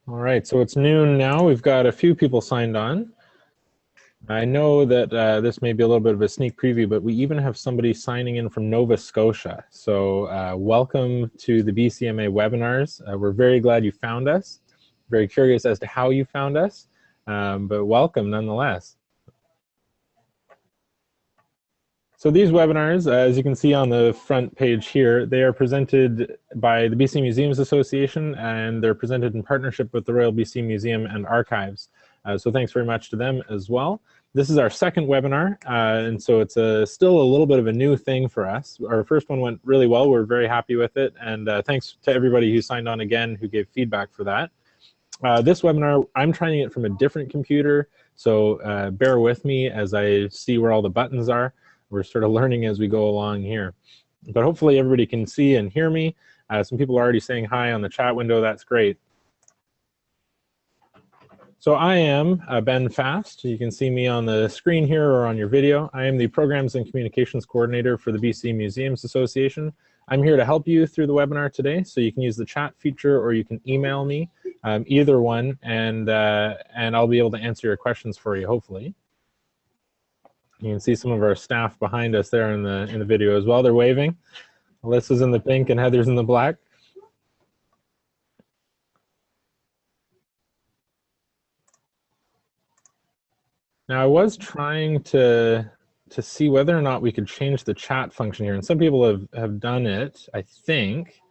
All right, so it's noon now. We've got a few people signed on. I know that this may be a little bit of a sneak preview, but we even have somebody signing in from Nova Scotia. So welcome to the BCMA webinars. We're very glad you found us. Very curious as to how you found us, but welcome nonetheless. So these webinars, as you can see on the front page here, they are presented by the BC Museums Association, and they're presented in partnership with the Royal BC Museum and Archives. So thanks very much to them as well. This is our second webinar, and so it's still a little bit of a new thing for us. Our first one went really well. We're very happy with it, and thanks to everybody who signed on again, who gave feedback for that. This webinar, I'm trying it from a different computer, so bear with me as I see where all the buttons are. We're sort of learning as we go along here. But hopefully everybody can see and hear me. Some people are already saying hi on the chat window. That's great. So I am Ben Fast. You can see me on the screen here or on your video. I am the Programs and Communications Coordinator for the BC Museums Association. I'm here to help you through the webinar today. So you can use the chat feature or you can email me, either one, and I'll be able to answer your questions for you, hopefully. You can see some of our staff behind us there in the video as well. They're waving. Alyssa's in the pink and Heather's in the black. Now I was trying to see whether or not we could change the chat function here, and some people have done it, I think.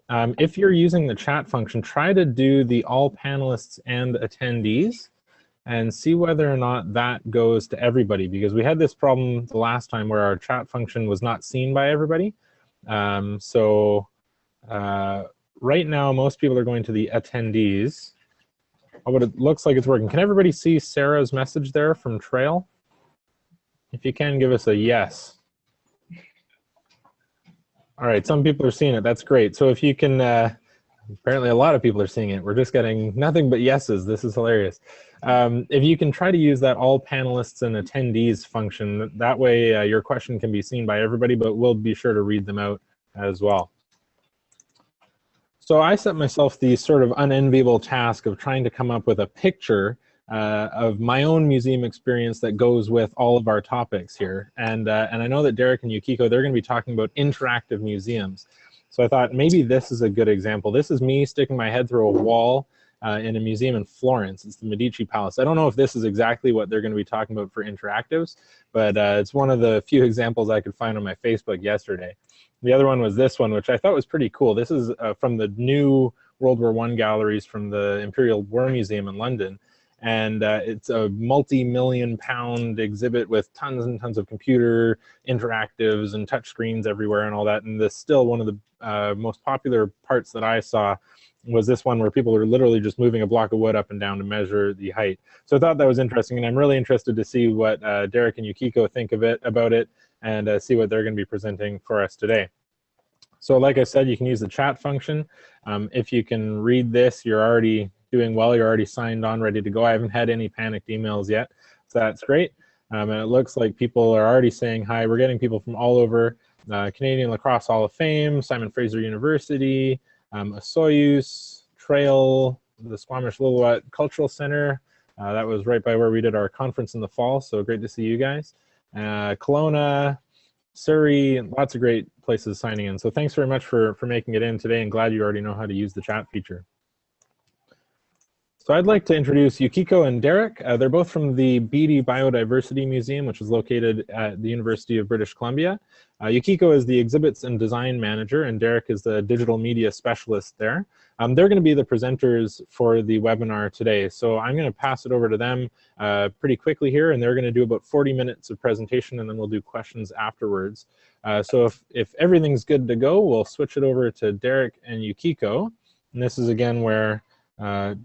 If you're using the chat function, try to do the all panelists and attendees, and see whether or not that goes to everybody, because we had this problem the last time where our chat function was not seen by everybody. Right now, most people are going to the attendees. Oh, but it looks like it's working. Can everybody see Sarah's message there from Trail? If you can, give us a yes. All right, some people are seeing it. That's great. So if you can, apparently a lot of people are seeing it. We're just getting nothing but yeses. This is hilarious. If you can try to use that all panelists and attendees function, that way your question can be seen by everybody, but we'll be sure to read them out as well. So I set myself the sort of unenviable task of trying to come up with a picture of my own museum experience that goes with all of our topics here. And I know that Derek and Yukiko, they're going to be talking about interactive museums. So I thought maybe this is a good example. This is me sticking my head through a wall in a museum in Florence. It's the Medici Palace. I don't know if this is exactly what they're going to be talking about for interactives, but it's one of the few examples I could find on my Facebook yesterday. The other one was this one, which I thought was pretty cool. This is from the new World War I galleries from the Imperial War Museum in London. And it's a multi-million-pound exhibit with tons and tons of computer interactives and touch screens everywhere and all that. And this still one of the most popular parts that I saw was this one where people are literally just moving a block of wood up and down to measure the height. So I thought that was interesting, and I'm really interested to see what Derek and Yukiko think of about it, and see what they're going to be presenting for us today. So like I said, you can use the chat function. If you can read this, you're already doing well. You're already signed on, ready to go. I haven't had any panicked emails yet, so that's great. And it looks like people are already saying hi. We're getting people from all over. Canadian Lacrosse Hall of Fame, Simon Fraser University, Osoyoos, Trail, the Squamish Lillooet Cultural Center. That was right by where we did our conference in the fall, so great to see you guys. Kelowna, Surrey, lots of great places signing in. So thanks very much for making it in today, and glad you already know how to use the chat feature. So I'd like to introduce Yukiko and Derek. They're both from the Beaty Biodiversity Museum, which is located at the University of British Columbia. Yukiko is the Exhibits and Design Manager, and Derek is the Digital Media Specialist there. They're going to be the presenters for the webinar today. So I'm going to pass it over to them pretty quickly here, and they're going to do about 40 minutes of presentation, and then we'll do questions afterwards. So if everything's good to go, we'll switch it over to Derek and Yukiko. And this is, again, where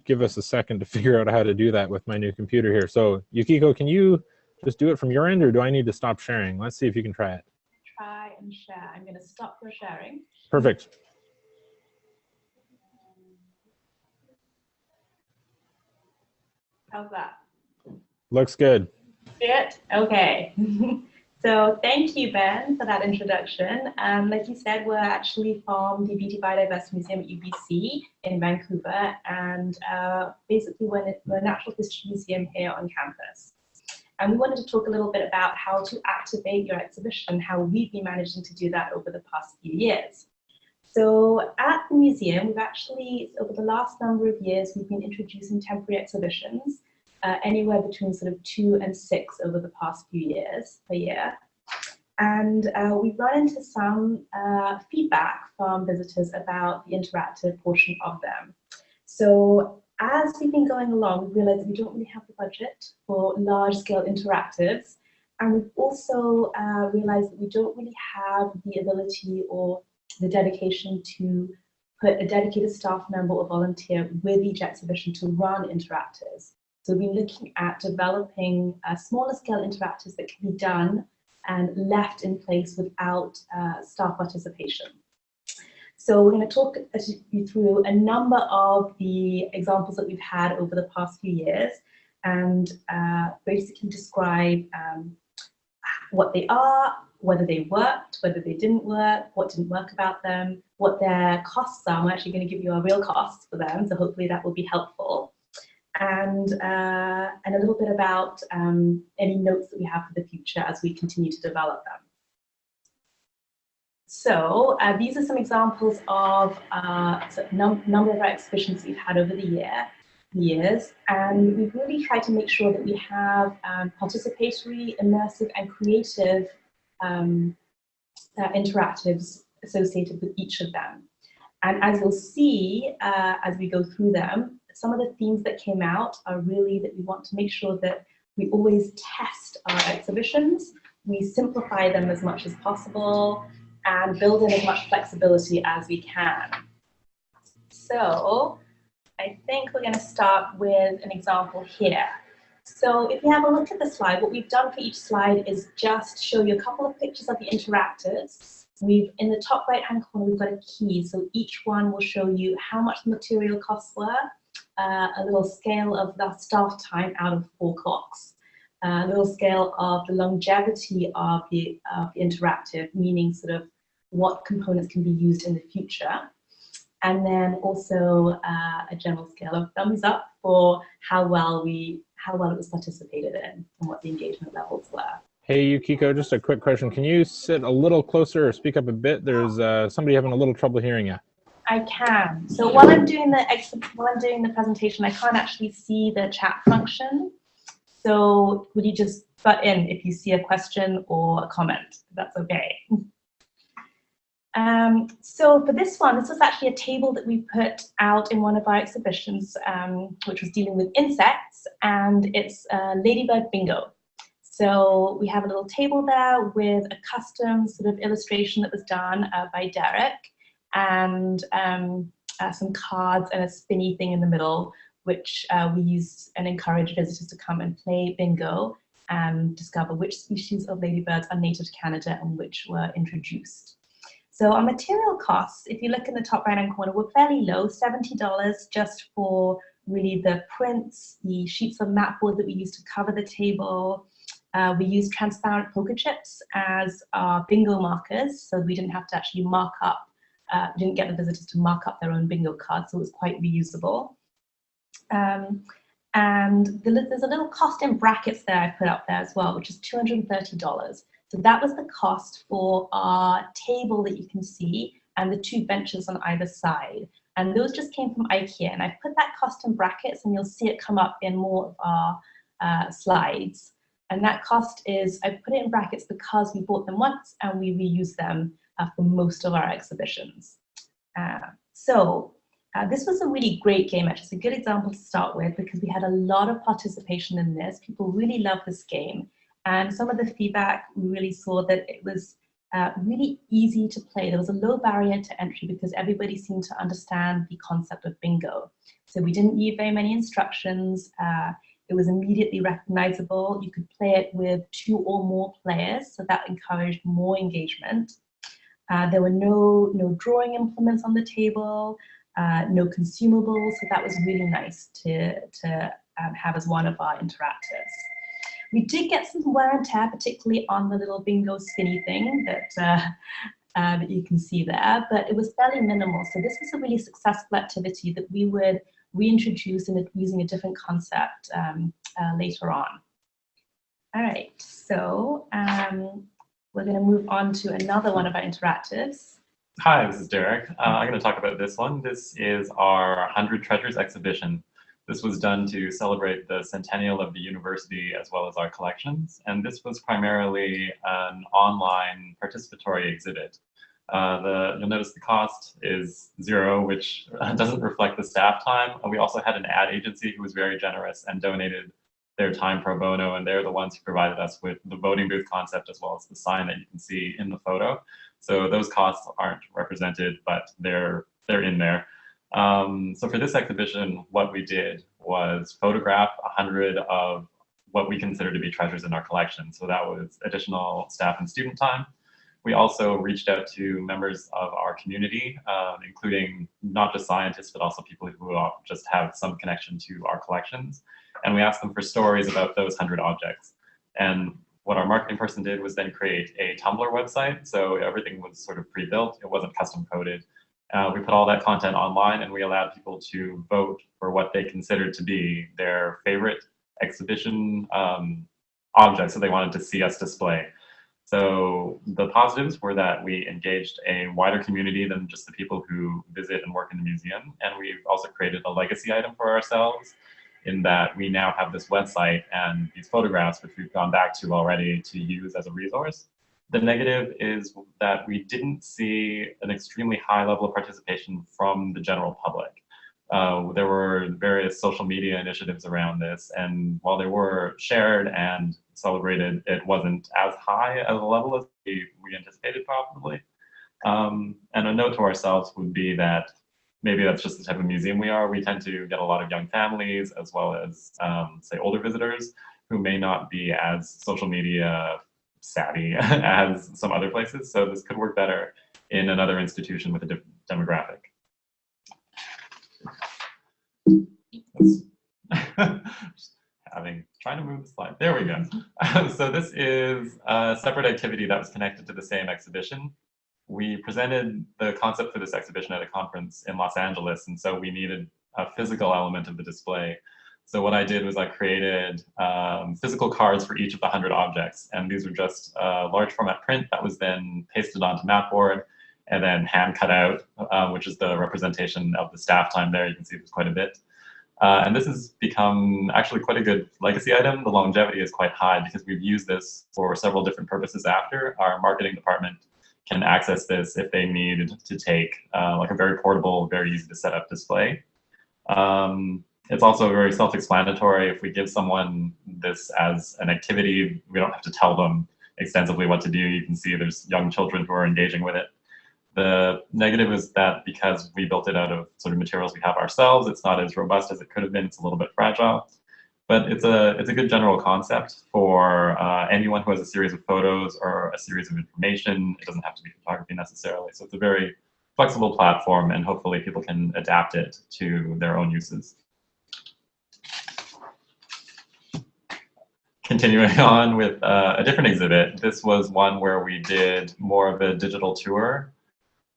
give us a second to figure out how to do that with my new computer here. So Yukiko, can you just do it from your end, or do I need to stop sharing? Let's see if you can try it. Try and share. I'm going to stop your sharing. Perfect. How's that? Looks good. See it? Okay. So thank you, Ben, for that introduction. Like you said, we're actually from the Beaty Biodiversity Museum at UBC in Vancouver, and basically we're a natural history museum here on campus. And we wanted to talk a little bit about how to activate your exhibition, how we've been managing to do that over the past few years. So at the museum, we've actually, over the last number of years, we've been introducing temporary exhibitions, anywhere between sort of 2 and 6 over the past few years per year. And we've run into some feedback from visitors about the interactive portion of them. So as we've been going along, we realized that we don't really have the budget for large-scale interactives. And we've also realized that we don't really have the ability or the dedication to put a dedicated staff member or volunteer with each exhibition to run interactives. So we've been looking at developing smaller scale interactives that can be done and left in place without staff participation. So we're going to talk you through a number of the examples that we've had over the past few years and basically describe what they are, whether they worked, whether they didn't work, what didn't work about them, what their costs are. I'm actually going to give you a real cost for them, so hopefully that will be helpful. And a little bit about any notes that we have for the future as we continue to develop them. So these are some examples of number of our exhibitions we've had over the years, and we've really tried to make sure that we have participatory, immersive, and creative interactives associated with each of them. And as you'll see as we go through them, some of the themes that came out are really that we want to make sure that we always test our exhibitions, we simplify them as much as possible, and build in as much flexibility as we can. So I think we're going to start with an example here. So if you have a look at the slide, what we've done for each slide is just show you a couple of pictures of the interactives. In the top right-hand corner, we've got a key. So each one will show you how much the material costs were, a little scale of the staff time out of 4 clocks, a little scale of the longevity of the interactive, meaning sort of what components can be used in the future. And then also a general scale of thumbs up for how well it was participated in and what the engagement levels were. Hey, Yukiko, just a quick question. Can you sit a little closer or speak up a bit? There's somebody having a little trouble hearing you. I can. So while I'm doing the presentation, I can't actually see the chat function. So would you just butt in if you see a question or a comment? If that's okay. So for this one, this was actually a table that we put out in one of our exhibitions, which was dealing with insects, and it's Ladybird Bingo. So we have a little table there with a custom sort of illustration that was done by Derek, and some cards and a spinny thing in the middle, which we use and encourage visitors to come and play bingo and discover which species of ladybirds are native to Canada and which were introduced. So our material costs, if you look in the top right-hand corner, were fairly low, $70 just for really the prints, the sheets of mat board that we used to cover the table. We used transparent poker chips as our bingo markers, so we didn't have to actually mark up, didn't get the visitors to mark up their own bingo cards, so it was quite reusable. And there's a little cost in brackets there I put up there as well, which is $230. So that was the cost for our table that you can see and the 2 benches on either side. And those just came from IKEA. And I put that cost in brackets, and you'll see it come up in more of our slides. And that cost is, I put it in brackets because we bought them once and we reuse them for most of our exhibitions. This was a really great game, actually. It's a good example to start with because we had a lot of participation in this. People really loved this game. And some of the feedback, we really saw that it was really easy to play. There was a low barrier to entry because everybody seemed to understand the concept of bingo. So we didn't need very many instructions. It was immediately recognizable. You could play it with 2 or more players, so that encouraged more engagement. There were no drawing implements on the table, no consumables, so that was really nice to have as one of our interactives. We did get some wear and tear, particularly on the little bingo spinny thing that you can see there, but it was fairly minimal. So this was a really successful activity that we would reintroduce in using a different concept later on. All right, so we're going to move on to another one of our interactives. Hi, this is Derek. I'm going to talk about this one. This is our 100 Treasures exhibition. This was done to celebrate the centennial of the university as well as our collections. And this was primarily an online participatory exhibit. You'll notice the cost is $0, which doesn't reflect the staff time. We also had an ad agency who was very generous and donated their time pro bono, and they're the ones who provided us with the voting booth concept as well as the sign that you can see in the photo. So those costs aren't represented, but they're in there. So for this exhibition, what we did was photograph 100 of what we consider to be treasures in our collection. So that was additional staff and student time. We also reached out to members of our community, including not just scientists, but also people who just have some connection to our collections. And we asked them for stories about those 100 objects. And what our marketing person did was then create a Tumblr website. So everything was sort of pre-built. It wasn't custom coded. We put all that content online, and we allowed people to vote for what they considered to be their favorite exhibition objects that they wanted to see us display. So the positives were that we engaged a wider community than just the people who visit and work in the museum. And we've also created a legacy item for ourselves in that we now have this website and these photographs, which we've gone back to already to use as a resource. The negative is that we didn't see an extremely high level of participation from the general public. There were various social media initiatives around this, and while they were shared and celebrated, it wasn't as high as a level as we anticipated probably. And a note to ourselves would be that maybe that's just the type of museum we are. We tend to get a lot of young families as well as, say, older visitors who may not be as social media savvy as some other places. So this could work better in another institution with a different demographic. Trying to move the slide. There we go. So this is a separate activity that was connected to the same exhibition. We presented the concept for this exhibition at a conference in Los Angeles, and so we needed a physical element of the display. So what I did was I created physical cards for each of the 100 objects, and these were just large format print that was then pasted onto matboard and then hand cut out, which is the representation of the staff time there. You can see there's quite a bit. And this has become actually quite a good legacy item. The longevity is quite high because we've used this for several different purposes after. Our marketing department can access this if they need to take like a very portable, very easy to set up display. It's also very self-explanatory. If we give someone this as an activity, we don't have to tell them extensively what to do. You can see there's young children who are engaging with it. The negative is that because we built it out of sort of materials we have ourselves, it's not as robust as it could have been. It's a little bit fragile, but it's a good general concept for anyone who has a series of photos or a series of information. It doesn't have to be photography necessarily. So it's a very flexible platform, and hopefully people can adapt it to their own uses. Continuing on with a different exhibit, this was one where we did more of a digital tour.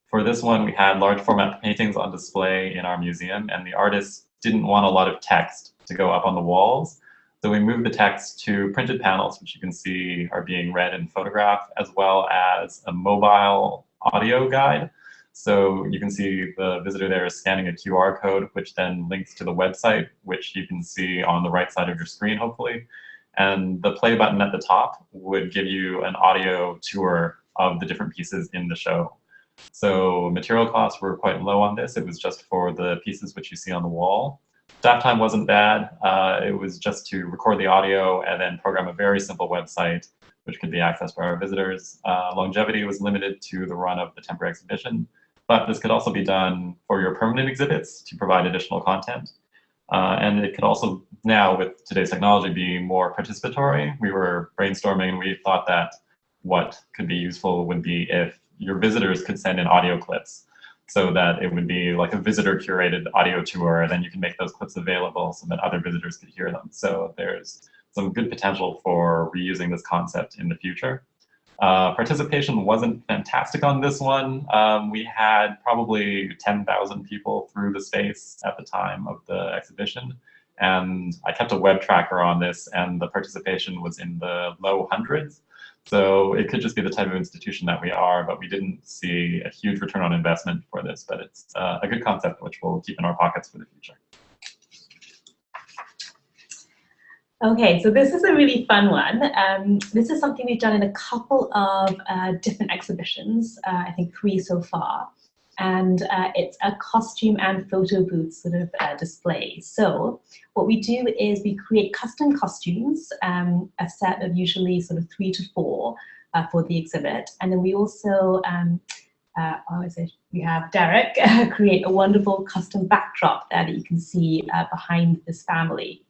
For this one, we had large format paintings on display in our museum, and the artists didn't want a lot of text to go up on the walls. So we moved the text to printed panels, which you can see are being read and photographed, as well as a mobile audio guide. So you can see the visitor there is scanning a QR code, which then links to the website, which you can see on the right side of your screen, hopefully. And the play button at the top would give you an audio tour of the different pieces in the show. So material costs were quite low on this. It was just for the pieces which you see on the wall. Staff time wasn't bad. It was just to record the audio and then program a very simple website, which could be accessed by our visitors. Longevity was limited to the run of the temporary exhibition, but this could also be done for your permanent exhibits to provide additional content. And it could also now, with today's technology, be more participatory. We were brainstorming, and we thought that what could be useful would be if your visitors could send in audio clips, so that it would be like a visitor curated audio tour, and then you can make those clips available so that other visitors could hear them. So there's some good potential for reusing this concept in the future. Participation wasn't fantastic on this one. We had probably 10,000 people through the space at the time of the exhibition. And I kept a web tracker on this, and the participation was in the low hundreds. So it could just be the type of institution that we are, but we didn't see a huge return on investment for this. But it's a good concept which we'll keep in our pockets for the future. Okay, so this is a really fun one. This is something we've done in a couple of different exhibitions, I think 3 so far. And it's a costume and photo booth sort of display. So what we do is we create custom costumes, a set of usually sort of 3 to 4 for the exhibit. And then we also, we have Derek create a wonderful custom backdrop there that you can see behind this family.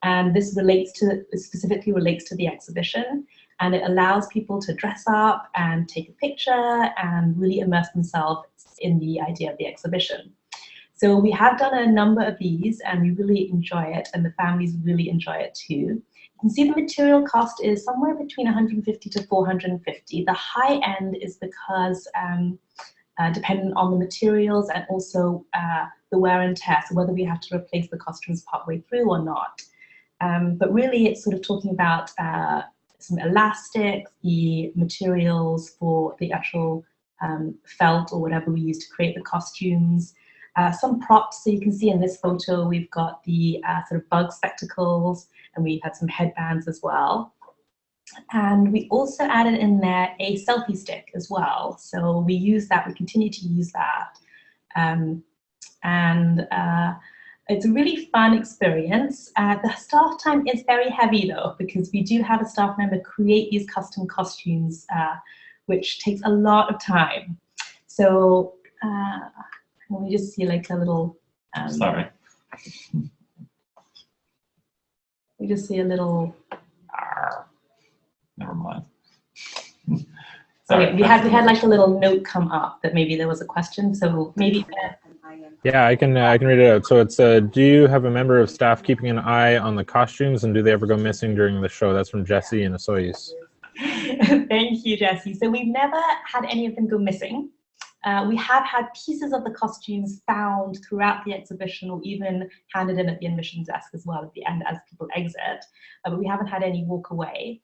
And this specifically relates to the exhibition, and it allows people to dress up and take a picture and really immerse themselves in the idea of the exhibition. So we have done a number of these, and we really enjoy it, and the families really enjoy it too. You can see the material cost is somewhere between 150 to 450. The high end is because dependent on the materials and also the wear and tear, so whether we have to replace the costumes partway through or not. But really, it's sort of talking about some elastics, the materials for the actual felt or whatever we use to create the costumes, some props. So you can see in this photo, we've got the sort of bug spectacles, and we had some headbands as well. And we also added in there a selfie stick as well. So we use that, we continue to use that. It's a really fun experience. The staff time is very heavy though, because we do have a staff member create these custom costumes, which takes a lot of time. So we just see like a little. Sorry. We just see a little. Never mind. Okay, we had like a little note come up that maybe there was a question. So maybe. Yeah, I can read it out. So it's do you have a member of staff keeping an eye on the costumes, and do they ever go missing during the show? That's from Jesse in Osoyis. Thank you, Jesse. So we've never had any of them go missing. We have had pieces of the costumes found throughout the exhibition, or even handed in at the admission desk as well at the end as people exit, but we haven't had any walk away.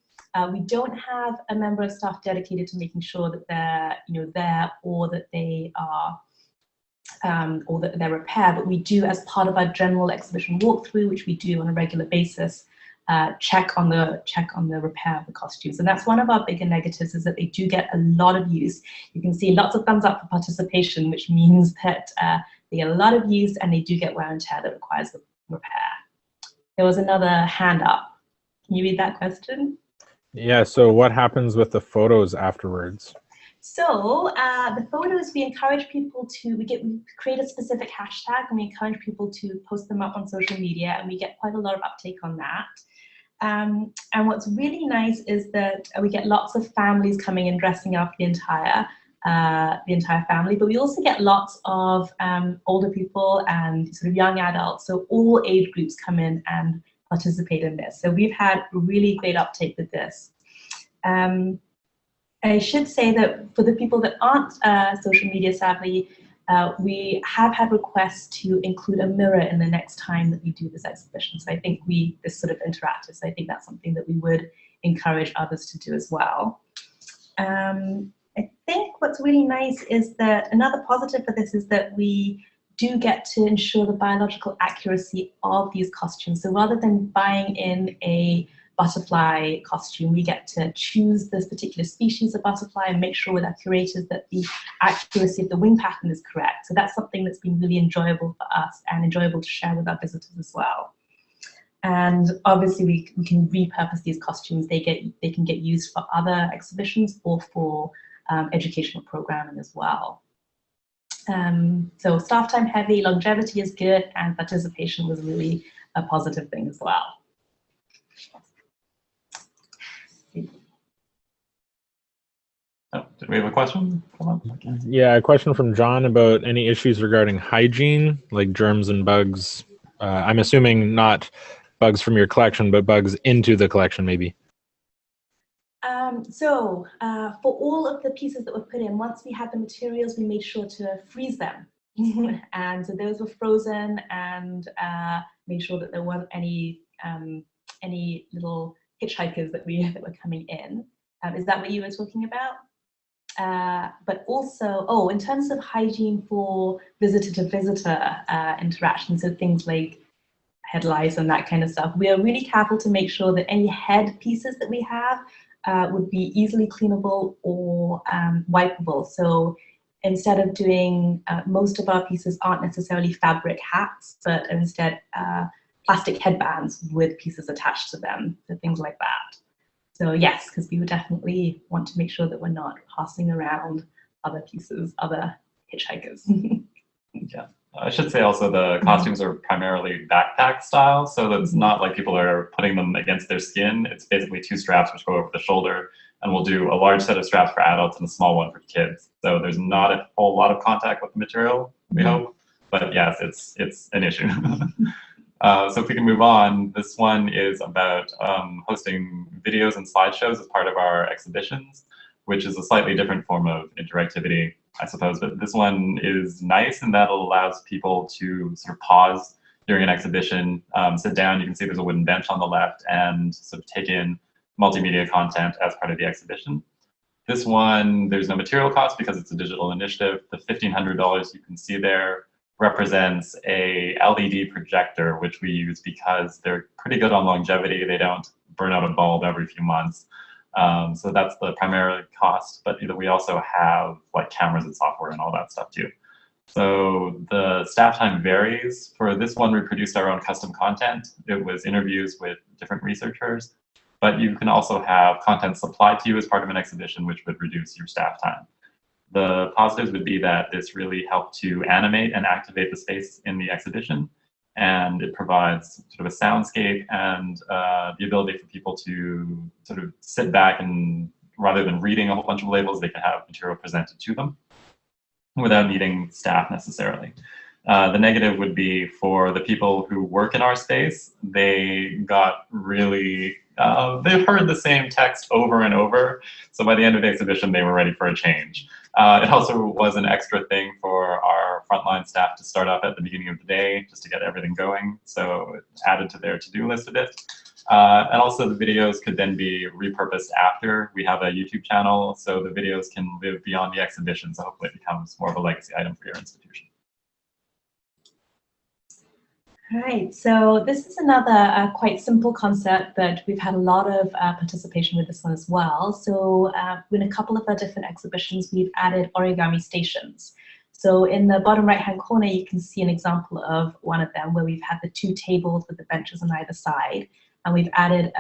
We don't have a member of staff dedicated to making sure that they're there, or that they are or that they're repaired, but we do, as part of our general exhibition walkthrough, which we do on a regular basis, check on the repair of the costumes. And that's one of our bigger negatives, is that they do get a lot of use. You can see lots of thumbs up for participation, which means that they get a lot of use, and they do get wear and tear that requires the repair. There was another hand up. Can you read that question? Yeah, so what happens with the photos afterwards? So the photos, we encourage people to, we create a specific hashtag, and we encourage people to post them up on social media, and we get quite a lot of uptake on that. And what's really nice is that we get lots of families coming and dressing up the entire family, but we also get lots of older people and sort of young adults, so all age groups come in and participate in this. So we've had really great uptake with this. I should say that for the people that aren't social media savvy, we have had requests to include a mirror in the next time that we do this exhibition. So I think this sort of interactive, so I think that's something that we would encourage others to do as well. I think what's really nice is that another positive for this is that we do get to ensure the biological accuracy of these costumes. So rather than buying in a butterfly costume, we get to choose this particular species of butterfly and make sure with our curators that the accuracy of the wing pattern is correct. So that's something that's been really enjoyable for us and enjoyable to share with our visitors as well. And obviously we can repurpose these costumes. They can get used for other exhibitions or for educational programming as well. So staff time heavy, longevity is good, and participation was really a positive thing as well. Oh, did we have a question? Come on. Yeah, a question from John about any issues regarding hygiene, like germs and bugs. I'm assuming not bugs from your collection, but bugs into the collection maybe? For all of the pieces that were put in, once we had the materials, we made sure to freeze them. And so those were frozen, and made sure that there weren't any little hitchhikers that were coming in. Is that what you were talking about? But also, in terms of hygiene for visitor-to-visitor interaction, so things like head lice and that kind of stuff, we are really careful to make sure that any head pieces that we have would be easily cleanable or wipeable. So instead of doing, most of our pieces aren't necessarily fabric hats, but instead plastic headbands with pieces attached to them, so things like that. So yes, because we would definitely want to make sure that we're not passing around other pieces, other hitchhikers. Yeah. I should say also the costumes are primarily backpack style, so that's not like people are putting them against their skin. It's basically 2 straps which go over the shoulder, and we'll do a large set of straps for adults and a small one for kids. So there's not a whole lot of contact with the material, we hope, but yes, it's an issue. So if we can move on, this one is about hosting videos and slideshows as part of our exhibitions, which is a slightly different form of interactivity, I suppose. But this one is nice in that it allows people to sort of pause during an exhibition, sit down. You can see there's a wooden bench on the left, and sort of take in multimedia content as part of the exhibition. This one, there's no material cost because it's a digital initiative. The $1,500 you can see there represents a LED projector, which we use because they're pretty good on longevity. They don't burn out a bulb every few months. So that's the primary cost, but we also have like cameras and software and all that stuff too. So the staff time varies. For this one, we produced our own custom content. It was interviews with different researchers, but you can also have content supplied to you as part of an exhibition, which would reduce your staff time. The positives would be that this really helped to animate and activate the space in the exhibition, and it provides sort of a soundscape and the ability for people to sort of sit back, and rather than reading a whole bunch of labels, they can have material presented to them without needing staff necessarily. The negative would be for the people who work in our space. They got really, they've heard the same text over and over. So by the end of the exhibition, they were ready for a change. It also was an extra thing for our frontline staff to start up at the beginning of the day, just to get everything going. So it added to their to-do list a bit. And also the videos could then be repurposed after. We have a YouTube channel, so the videos can live beyond the exhibition. So hopefully it becomes more of a legacy item for your institution. All right, so this is another quite simple concept, but we've had a lot of participation with this one as well. So in a couple of our different exhibitions, we've added origami stations. So in the bottom right-hand corner, you can see an example of one of them where we've had the 2 tables with the benches on either side, and we've added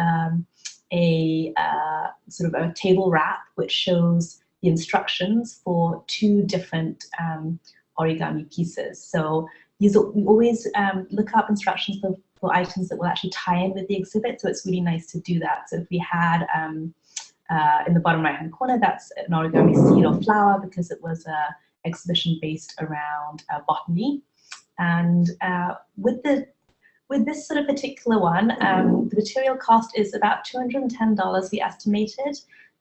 a sort of a table wrap which shows the instructions for 2 different origami pieces. So we always look up instructions for items that will actually tie in with the exhibit, so it's really nice to do that. So if we had, in the bottom right-hand corner, that's an origami seed or flower because it was an exhibition based around botany. And with this sort of particular one, the material cost is about $210 we estimated.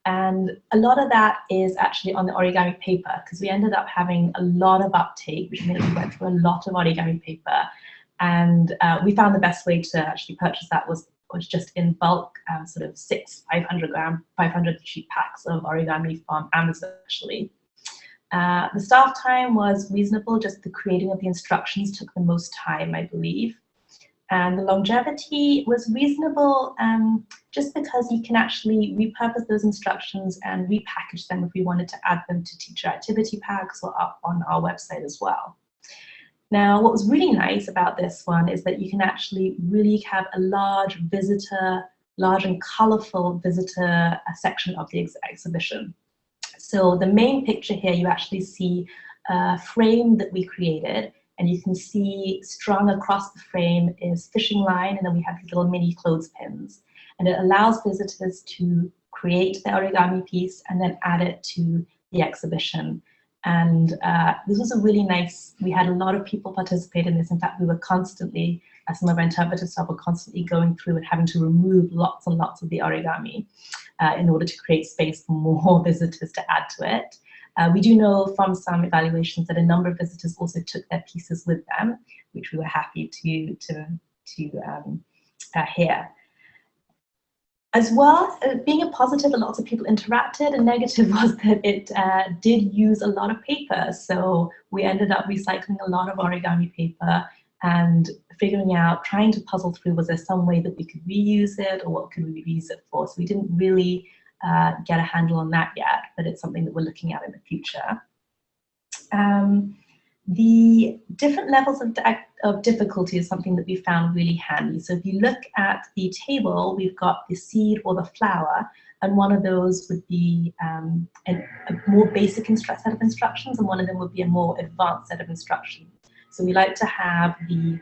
And a lot of that is actually on the origami paper, because we ended up having a lot of uptake, which meant we went through a lot of origami paper. And we found the best way to actually purchase that was just in bulk, sort of 6 500 sheet packs of origami from Amazon, actually. The staff time was reasonable, just the creating of the instructions took the most time, I believe. And the longevity was reasonable just because you can actually repurpose those instructions and repackage them if we wanted to add them to teacher activity packs or up on our website as well. Now, what was really nice about this one is that you can actually really have a large and colorful visitor section of the exhibition. So the main picture here, you actually see a frame that we created, and you can see strung across the frame is fishing line, and then we have these little mini clothespins. And it allows visitors to create the origami piece and then add it to the exhibition. And this was a really nice, we had a lot of people participate in this. In fact, we were constantly, some of our interpreter staff were constantly going through and having to remove lots and lots of the origami in order to create space for more visitors to add to it. We do know from some evaluations that a number of visitors also took their pieces with them, which we were happy to hear. As well, being a positive, lots of people interacted. A negative was that it did use a lot of paper. So we ended up recycling a lot of origami paper and figuring out, trying to puzzle through, was there some way that we could reuse it, or what could we reuse it for? So we didn't really get a handle on that yet, but it's something that we're looking at in the future. The different levels of difficulty is something that we found really handy. So if you look at the table, we've got the seed or the flower, and one of those would be a more basic set of instructions, and one of them would be a more advanced set of instructions. So we like to have the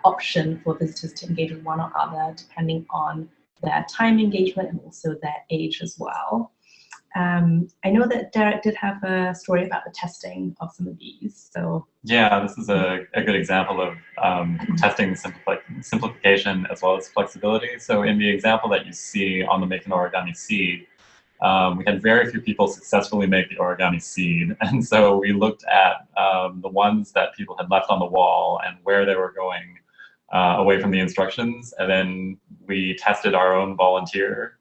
option for visitors to engage with one or other, depending on their time engagement and also their age as well. I know that Derek did have a story about the testing of some of these. So yeah, this is a good example of testing simplification as well as flexibility. So in the example that you see on the Make an Origami Seed, we had very few people successfully make the origami seed. And so we looked at the ones that people had left on the wall and where they were going away from the instructions. And then we tested our own volunteer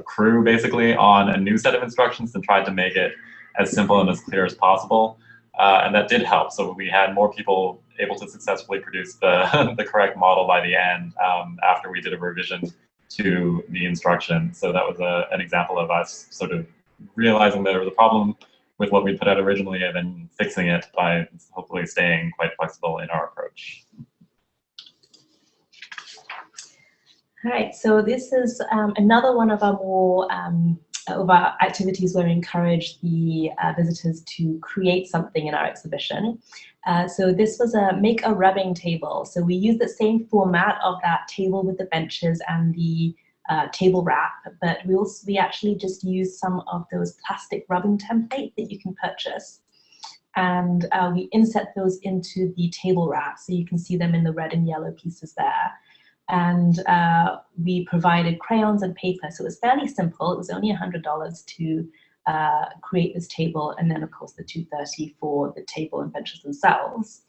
crew basically on a new set of instructions and tried to make it as simple and as clear as possible. And that did help. So we had more people able to successfully produce the correct model by the end after we did a revision to the instruction. So that was an example of us sort of realizing there was a problem with what we put out originally and then fixing it by hopefully staying quite flexible in our approach. All right, so this is another one of our more activities where we encourage the visitors to create something in our exhibition. So this was make a rubbing table. So we used the same format of that table with the benches and the table wrap, but we actually just used some of those plastic rubbing templates that you can purchase. And we inset those into the table wrap, so you can see them in the red and yellow pieces there. And we provided crayons and paper, so it was fairly simple. It was only $100 to create this table, and then of course the $230 for the table and benches themselves.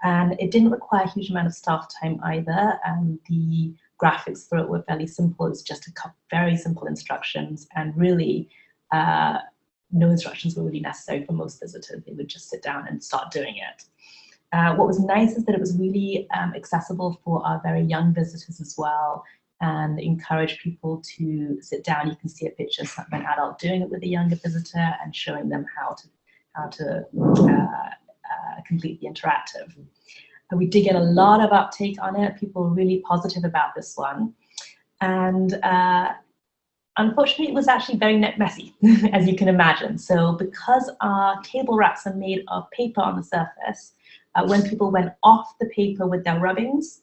And it didn't require a huge amount of staff time either, and the graphics for it were fairly simple. It was just a couple very simple instructions, and really no instructions were really necessary for most visitors. They would just sit down and start doing it. What was nice is that it was really accessible for our very young visitors as well, and encourage people to sit down. You can see a picture of an adult doing it with a younger visitor and showing them how to complete the interactive. We did get a lot of uptake on it. People were really positive about this one. And unfortunately, it was actually very messy, as you can imagine. So because our table wraps are made of paper on the surface, when people went off the paper with their rubbings,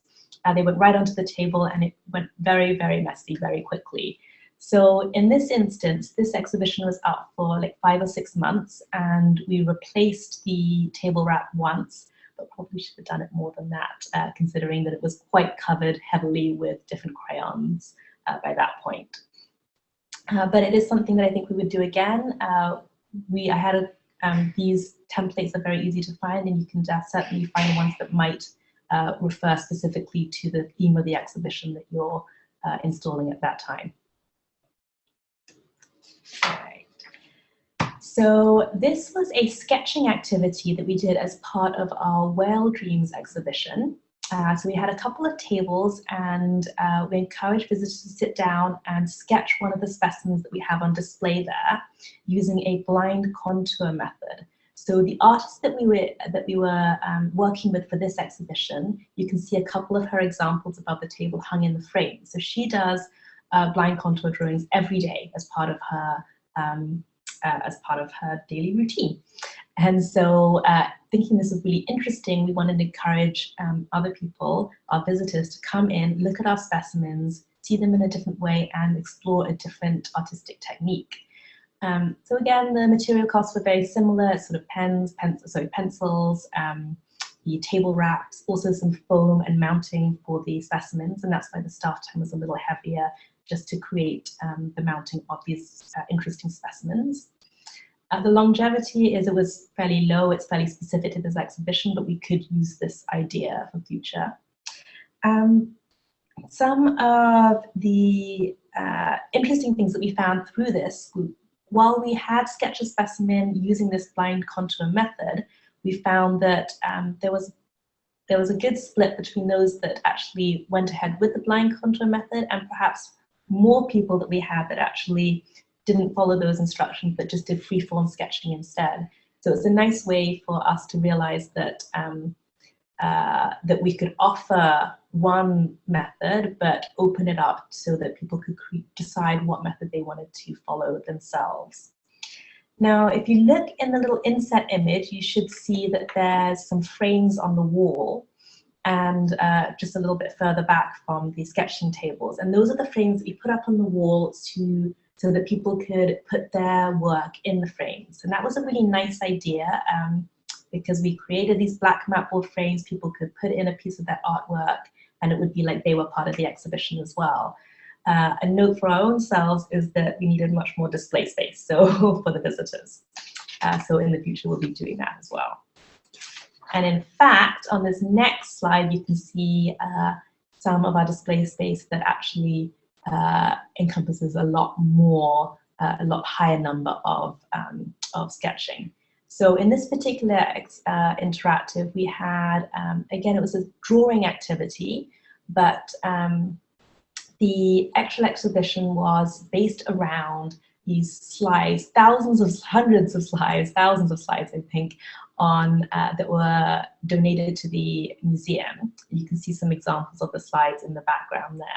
they went right onto the table, and it went very, very messy very quickly. So in this instance, this exhibition was up for like 5 or 6 months, and we replaced the table wrap once, but probably should have done it more than that, considering that it was quite covered heavily with different crayons by that point. But it is something that I think we would do again. These templates are very easy to find, and you can certainly find ones that might refer specifically to the theme of the exhibition that you're installing at that time. All right. So this was a sketching activity that we did as part of our Whale Dreams exhibition. So we had a couple of tables, and we encouraged visitors to sit down and sketch one of the specimens that we have on display there using a blind contour method. So the artist that we were working with for this exhibition, you can see a couple of her examples above the table hung in the frame. So she does blind contour drawings every day as part of her daily routine. And so thinking this was really interesting, we wanted to encourage other people, our visitors, to come in, look at our specimens, see them in a different way, and explore a different artistic technique. So again, the material costs were very similar, sort of pencils, the table wraps, also some foam and mounting for the specimens, and that's why the staff time was a little heavier, just to create the mounting of these interesting specimens. The longevity is it was fairly low, it's fairly specific to this exhibition, but we could use this idea for future. Some of the interesting things that we found through this, while we had sketch a specimen using this blind contour method, we found that there was a good split between those that actually went ahead with the blind contour method and perhaps more people that we had that actually didn't follow those instructions but just did freeform sketching instead. So it's a nice way for us to realize that that we could offer one method but open it up so that people could decide what method they wanted to follow themselves. Now, if you look in the little inset image, you should see that there's some frames on the wall and just a little bit further back from the sketching tables. And those are the frames that we put up on the wall so that people could put their work in the frames. And that was a really nice idea because we created these black mapboard frames. People could put in a piece of their artwork and it would be like they were part of the exhibition as well. A note for our own selves is that we needed much more display space for the visitors. So in the future, we'll be doing that as well. And in fact, on this next slide, you can see some of our display space that actually encompasses a lot more, a lot higher number of sketching. So in this particular interactive, we had, again, it was a drawing activity, but the actual exhibition was based around these slides, hundreds of slides, thousands of slides, I think, on that were donated to the museum. You can see some examples of the slides in the background there.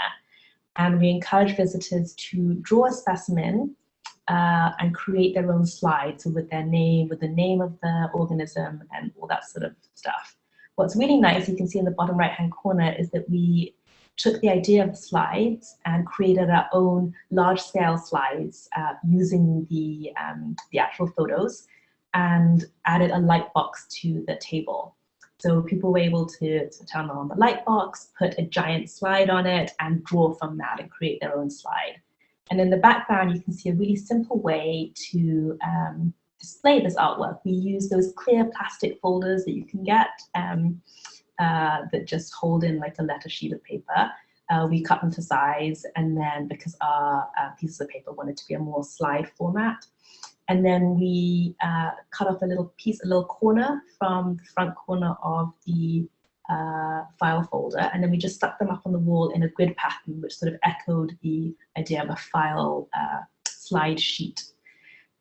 And we encourage visitors to draw a specimen and create their own slides, so with their name, with the name of the organism and all that sort of stuff. What's really nice, you can see in the bottom right-hand corner, is that we took the idea of the slides and created our own large-scale slides using the actual photos and added a light box to the table. So people were able to turn on the light box, put a giant slide on it, and draw from that and create their own slide. And in the background, you can see a really simple way to display this artwork. We use those clear plastic folders that you can get that just hold in like a letter sheet of paper. We cut them to size, and then because our pieces of paper wanted to be a more slide format, and then we cut off a little piece, a little corner from the front corner of the file folder, and then we just stuck them up on the wall in a grid pattern, which sort of echoed the idea of a file slide sheet.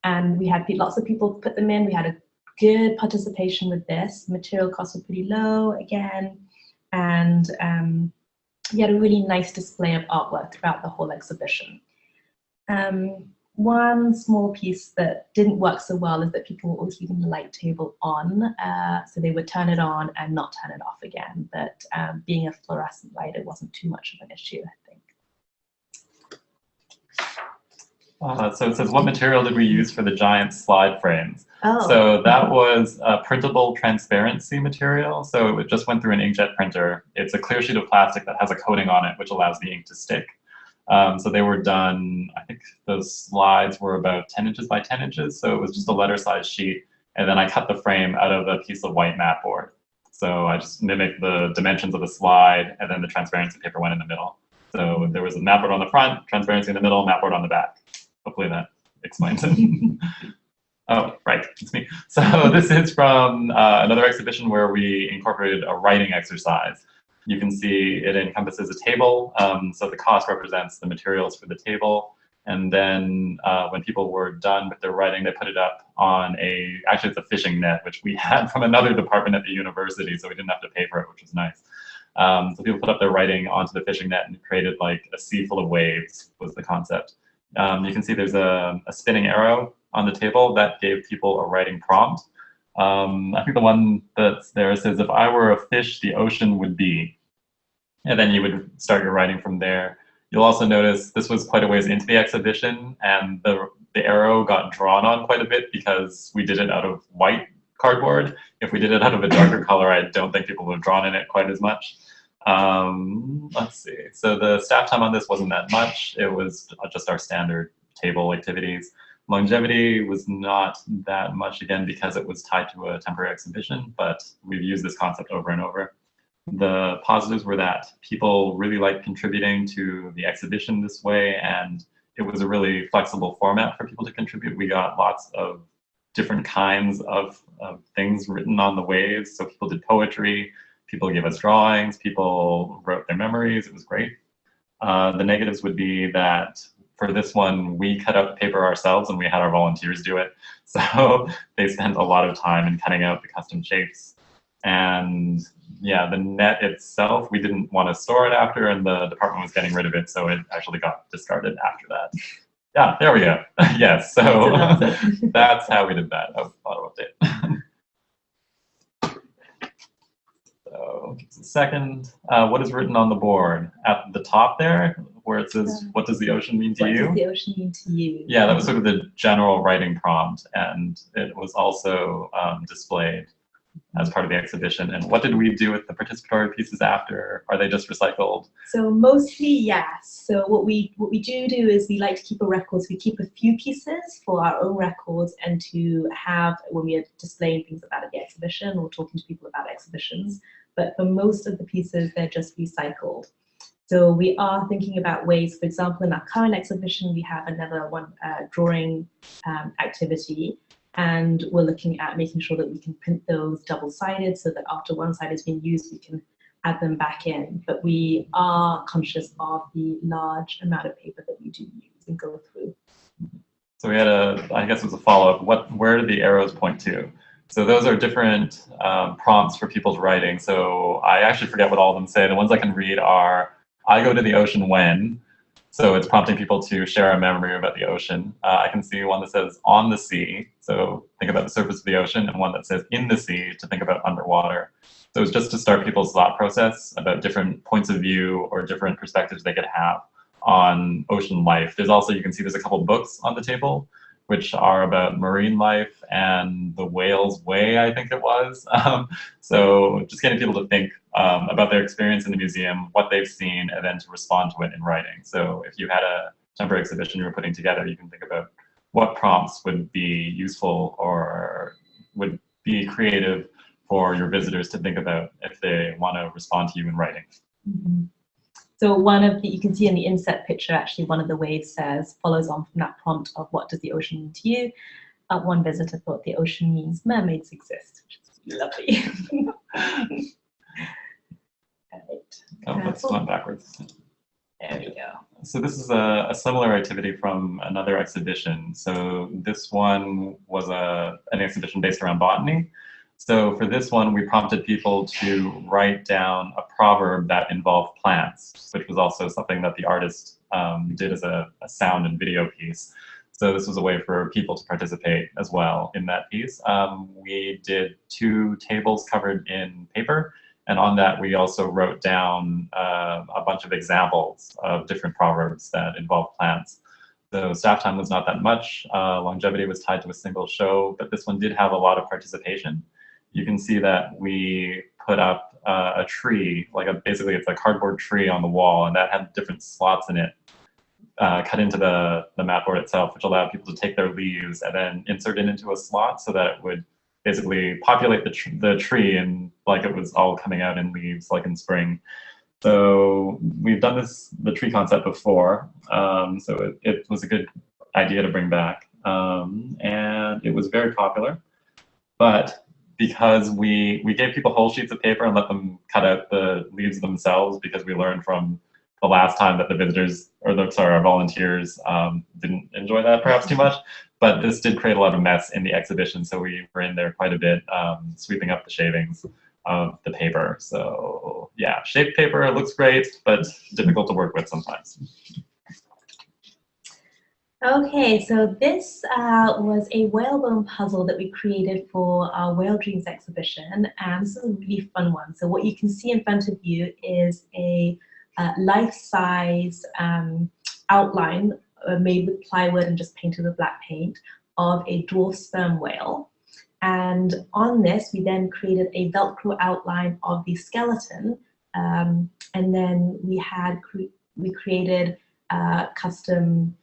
And we had lots of people put them in. We had a good participation with this. Material costs were pretty low again, and we had a really nice display of artwork throughout the whole exhibition. One small piece that didn't work so well is that people were always leaving the light table on, so they would turn it on and not turn it off again. But being a fluorescent light, it wasn't too much of an issue, I think. So it says, what material did we use for the giant slide frames? Oh. So that was a printable transparency material. So it just went through an inkjet printer. It's a clear sheet of plastic that has a coating on it, which allows the ink to stick. So they were done, I think those slides were about 10 inches by 10 inches. So it was just a letter size sheet. And then I cut the frame out of a piece of white mat board. So I just mimicked the dimensions of the slide, and then the transparency paper went in the middle. So there was a mat board on the front, transparency in the middle, mat board on the back. Hopefully that explains it. Oh, right, it's me. So this is from another exhibition where we incorporated a writing exercise. You can see it encompasses a table. So the cost represents the materials for the table. And then when people were done with their writing, they put it up on actually it's a fishing net, which we had from another department at the university, so we didn't have to pay for it, which was nice. So people put up their writing onto the fishing net and created like a sea full of waves was the concept. You can see there's a spinning arrow on the table that gave people a writing prompt. I think the one that's there says, if I were a fish, the ocean would be. And then you would start your writing from there. You'll also notice this was quite a ways into the exhibition, and the arrow got drawn on quite a bit because we did it out of white cardboard. If we did it out of a darker color, I don't think people would have drawn in it quite as much. Let's see. So the staff time on this wasn't that much. It was just our standard table activities. Longevity was not that much, again, because it was tied to a temporary exhibition, but we've used this concept over and over. The positives were that people really liked contributing to the exhibition this way, and it was a really flexible format for people to contribute. We got lots of different kinds of things written on the waves. So people did poetry, people gave us drawings, people wrote their memories. It was great. The negatives would be that for this one, we cut out the paper ourselves and we had our volunteers do it. So they spent a lot of time in cutting out the custom shapes. And yeah, the net itself, we didn't want to store it after, and the department was getting rid of it, so it actually got discarded after that. Yeah, there we go. Yes, so that's how we did that. Auto update. So just a second. What is written on the board at the top there, where it says, "What does the ocean mean to you?" What does the ocean mean to you? Yeah, that was sort of the general writing prompt, and it was also displayed as part of the exhibition. And what did we do with the participatory pieces after? Are they just recycled? So mostly, yes. So what we do is we like to keep a record. So we keep a few pieces for our own records and to have when we are displaying things about at the exhibition or talking to people about exhibitions. But for most of the pieces, they're just recycled. So we are thinking about ways, for example, in our current exhibition, we have another one drawing activity. And we're looking at making sure that we can print those double-sided so that after one side has been used, we can add them back in. But we are conscious of the large amount of paper that we do use and go through. So we had I guess it was a follow-up. Where did the arrows point to? So those are different prompts for people's writing. So I actually forget what all of them say. The ones I can read are, I go to the ocean when. So it's prompting people to share a memory about the ocean. I can see one that says on the sea, so think about the surface of the ocean, and one that says in the sea, to think about underwater. So it's just to start people's thought process about different points of view or different perspectives they could have on ocean life. There's also, you can see there's a couple books on the table, which are about marine life and the whale's way, I think it was. So just getting people to think about their experience in the museum, what they've seen, and then to respond to it in writing. So if you had a temporary exhibition you were putting together, you can think about what prompts would be useful or would be creative for your visitors to think about if they want to respond to you in writing. Mm-hmm. So one of you can see in the inset picture, actually one of the waves follows on from that prompt of what does the ocean mean to you? One visitor thought the ocean means mermaids exist, which is lovely. Right. Oh, that's gone backwards. There we go. So this is a similar activity from another exhibition. So this one was an exhibition based around botany. So for this one, we prompted people to write down a proverb that involved plants, which was also something that the artist did as a sound and video piece. So this was a way for people to participate as well in that piece. We did 2 tables covered in paper, and on that we also wrote down a bunch of examples of different proverbs that involve plants. So staff time was not that much. Longevity was tied to a single show, but this one did have a lot of participation. You can see that we put up a tree, basically it's a cardboard tree on the wall, and that had different slots in it cut into the mat board itself, which allowed people to take their leaves and then insert it into a slot so that it would basically populate the tree and like it was all coming out in leaves like in spring. So we've done the tree concept before, so it was a good idea to bring back, and it was very popular. But because we gave people whole sheets of paper and let them cut out the leaves themselves, because we learned from the last time that the visitors, our volunteers didn't enjoy that perhaps too much. But this did create a lot of mess in the exhibition, so we were in there quite a bit, sweeping up the shavings of the paper. So yeah, shaped paper looks great, but difficult to work with sometimes. Okay, so this was a whalebone puzzle that we created for our Whale Dreams exhibition, and this is a really fun one. So what you can see in front of you is a life-size outline made with plywood and just painted with black paint of a dwarf sperm whale. And on this, we then created a Velcro outline of the skeleton. And then we created custom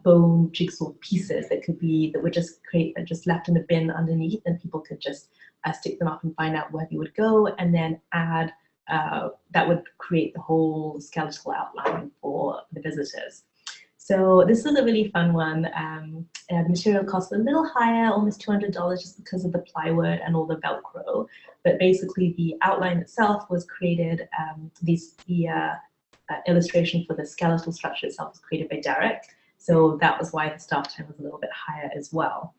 bone jigsaw pieces that were just left in a bin underneath, and people could just stick them up and find out where they would go, and then add that would create the whole skeletal outline for the visitors. So this is a really fun one. The material cost a little higher, almost $200, just because of the plywood and all the Velcro. But basically, the outline itself was created. The illustration for the skeletal structure itself was created by Derek. So that was why the staff time was a little bit higher as well.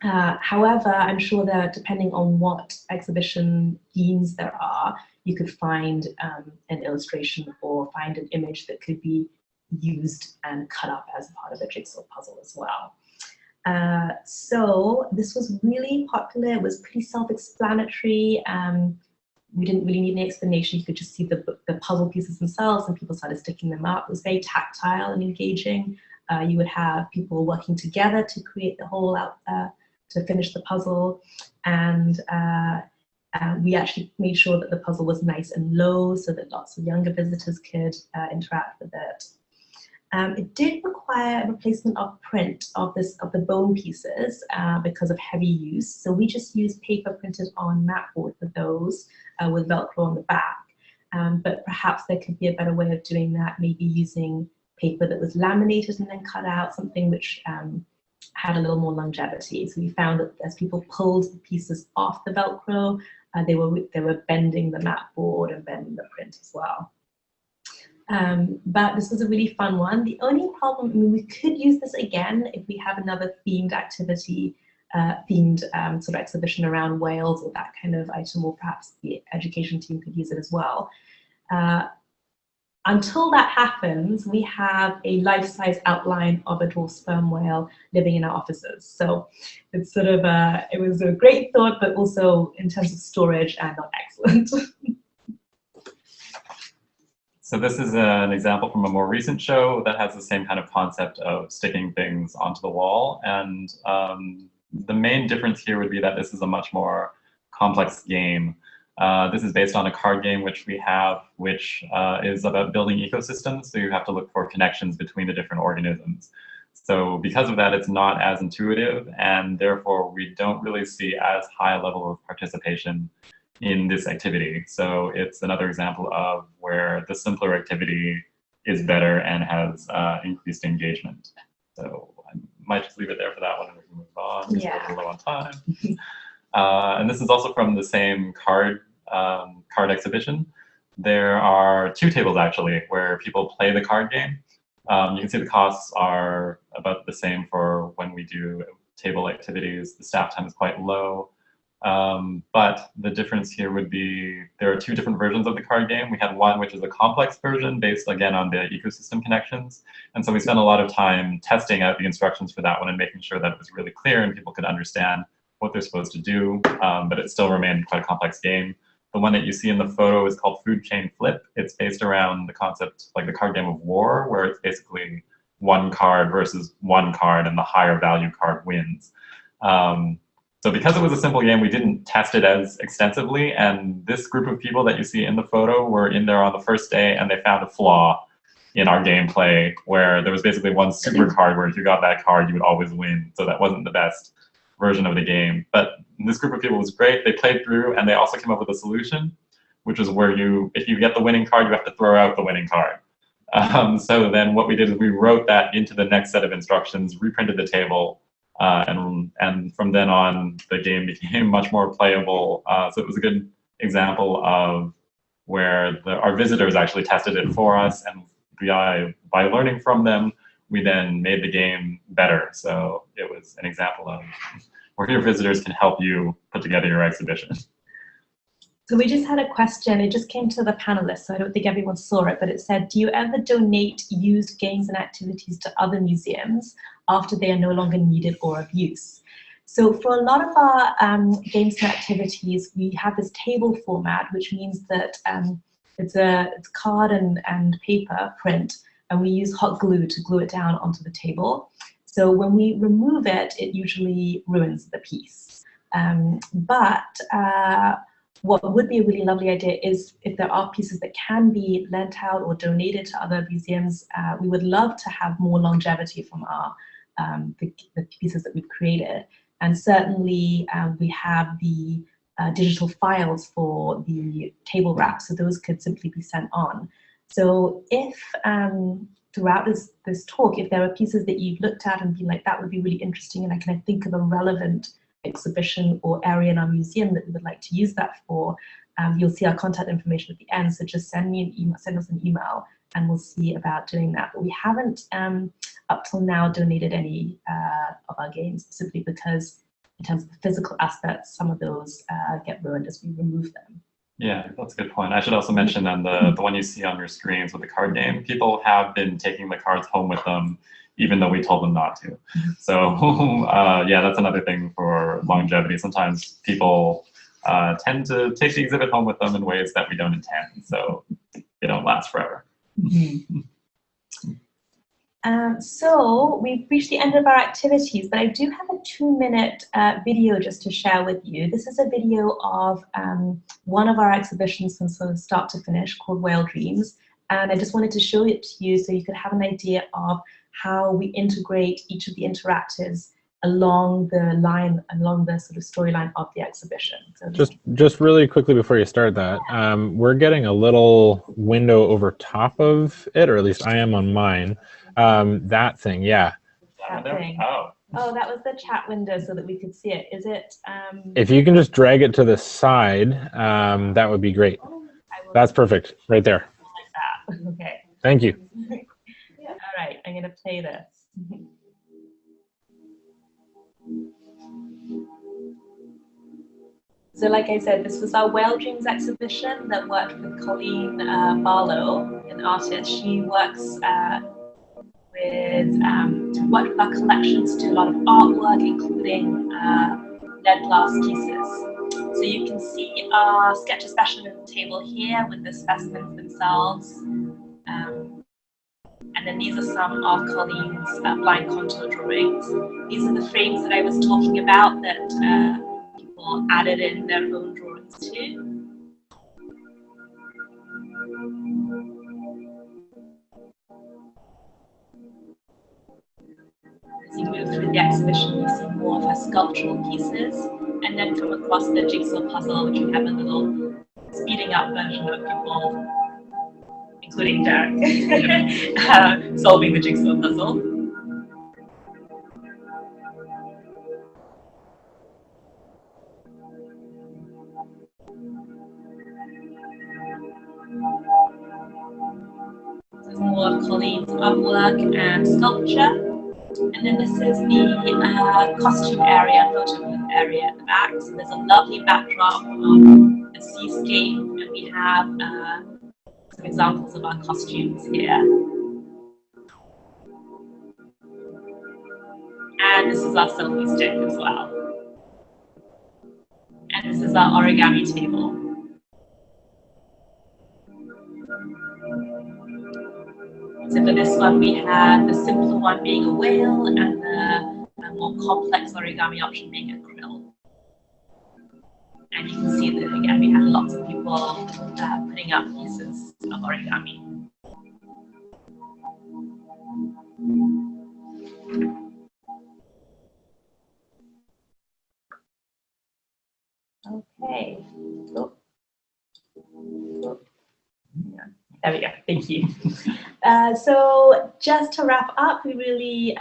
However, I'm sure that depending on what exhibition themes there are, you could find an illustration or find an image that could be used and cut up as part of a jigsaw puzzle as well. So this was really popular. It was pretty self-explanatory. We didn't really need any explanation. You could just see the puzzle pieces themselves, and people started sticking them up. It was very tactile and engaging. You would have people working together to create the whole to finish the puzzle, and we actually made sure that the puzzle was nice and low so that lots of younger visitors could interact with it. It did require a replacement of print of the bone pieces because of heavy use. So we just used paper printed on mat board for those with Velcro on the back. But perhaps there could be a better way of doing that, maybe using paper that was laminated and then cut out, something which had a little more longevity. So we found that as people pulled the pieces off the Velcro, they were bending the mat board and bending the print as well. But this was a really fun one. The only problem, I mean, we could use this again if we have another themed activity, sort of exhibition around whales or that kind of item, or perhaps the education team could use it as well. Until that happens, we have a life-size outline of a dwarf sperm whale living in our offices. So it's sort of it was a great thought, but also in terms of storage, not excellent. So this is an example from a more recent show that has the same kind of concept of sticking things onto the wall. And the main difference here would be that this is a much more complex game. This is based on a card game which we have, which is about building ecosystems. So you have to look for connections between the different organisms. So because of that, it's not as intuitive, and therefore we don't really see as high a level of participation in this activity. So it's another example of where the simpler activity is better and has increased engagement. So I might just leave it there for that one and we can move on. Yeah. We're low on time. And this is also from the same card exhibition. There are two tables actually where people play the card game. You can see the costs are about the same for when we do table activities. The staff time is quite low. But the difference here would be there are two different versions of the card game. We had one which is a complex version based again on the ecosystem connections. And so we spent a lot of time testing out the instructions for that one and making sure that it was really clear and people could understand what they're supposed to do, but it still remained quite a complex game. The one that you see in the photo is called Food Chain Flip. It's based around the concept, like the card game of war, where it's basically one card versus one card and the higher value card wins. So because it was a simple game, we didn't test it as extensively, and this group of people that you see in the photo were in there on the first day, and they found a flaw in our gameplay where there was basically one super card where if you got that card, you would always win. So that wasn't the best version of the game. But this group of people was great. They played through, and they also came up with a solution, which is where if you get the winning card, you have to throw out the winning card. So then what we did is we wrote that into the next set of instructions, reprinted the table, and from then on, the game became much more playable. So it was a good example of where our visitors actually tested it for us, and by learning from them, we then made the game better. So it was an example of where your visitors can help you put together your exhibition. So we just had a question. It just came to the panelists, so I don't think everyone saw it, but it said, do you ever donate used games and activities to other museums after they are no longer needed or of use? So for a lot of our games and activities, we have this table format, which means that it's card and paper print, and we use hot glue to glue it down onto the table. So when we remove it, it usually ruins the piece. What would be a really lovely idea is if there are pieces that can be lent out or donated to other museums, we would love to have more longevity from our the pieces that we've created. And certainly we have the digital files for the table wrap, so those could simply be sent on. So if throughout this talk, if there are pieces that you've looked at and been like, that would be really interesting, and I can think of a relevant exhibition or area in our museum that we would like to use that for, you'll see our contact information at the end. So just send me an email, send us an email, and we'll see about doing that. But we haven't up till now donated any of our games, simply because in terms of the physical aspects, some of those get ruined as we remove them. Yeah, that's a good point. I should also mention then the one you see on your screens with the card game, people have been taking the cards home with them, even though we told them not to. So yeah, that's another thing for longevity. Sometimes people tend to take the exhibit home with them in ways that we don't intend, so they don't last forever. So we've reached the end of our activities, but I do have a 2-minute video just to share with you. This is a video of one of our exhibitions from sort of start to finish called Whale Dreams. And I just wanted to show it to you so you could have an idea of how we integrate each of the interactives along the line, along the sort of storyline of the exhibition. So just really quickly before you start that, we're getting a little window over top of it, or at least I am on mine. That thing, yeah. That thing. Oh, that was the chat window so that we could see it. Is it? If you can just drag it to the side, that would be great. That's perfect, right there. Like that. Okay. Thank you. All right, I'm going to play this. So like I said, this was our Whale Dreams exhibition that worked with Colleen Barlow, an artist. She works with our collections, do a lot of artwork, including lead glass pieces. So you can see our sketch specimen table here with the specimens themselves. And then these are some of Colleen's blind contour drawings. These are the frames that I was talking about that people added in their own drawings too. As you move through the exhibition, you see more of her sculptural pieces, and then come across the jigsaw puzzle, which we have a little speeding up version of people, including Derek, solving the jigsaw puzzle. This is more of Colleen's artwork and sculpture. And then this is the costume area, photo booth area at the back. So there's a lovely backdrop of a seascape, and we have some examples of our costumes here. And this is our selfie stick as well. And this is our origami table. So for this one, we had the simpler one being a whale and the more complex origami option being a krill. And you can see that, again, we had lots of people putting up pieces of origami. Okay. Oh. Oh. Yeah. There we go. Thank you. So just to wrap up, we really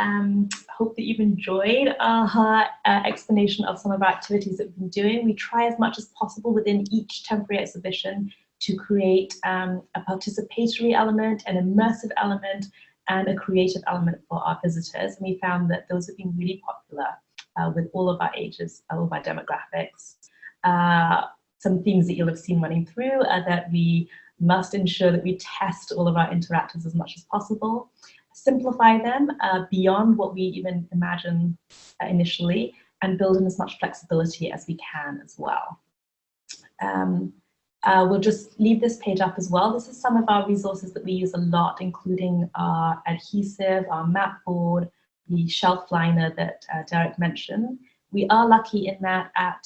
hope that you've enjoyed our explanation of some of our activities that we've been doing. We try as much as possible within each temporary exhibition to create a participatory element, an immersive element, and a creative element for our visitors. And we found that those have been really popular with all of our ages, all of our demographics. Some themes that you'll have seen running through are that we must ensure that we test all of our interactives as much as possible, simplify them beyond what we even imagine initially, and build in as much flexibility as we can as well. we'll just leave this page up as well. This is some of our resources that we use a lot, including our adhesive, our map board, the shelf liner that Derek mentioned. We are lucky in that at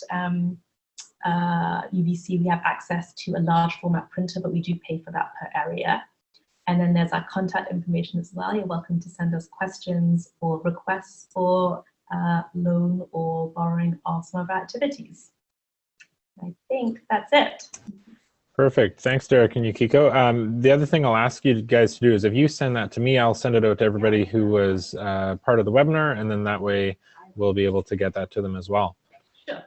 UBC we have access to a large format printer, but we do pay for that per area. And then there's our contact information as well. You're welcome to send us questions or requests for loan or borrowing of some of our activities. I think that's it. Perfect. Thanks, Derek and Yukiko. The other thing I'll ask you guys to do is if you send that to me, I'll send it out to everybody who was part of the webinar, and then that way we'll be able to get that to them as well. Sure.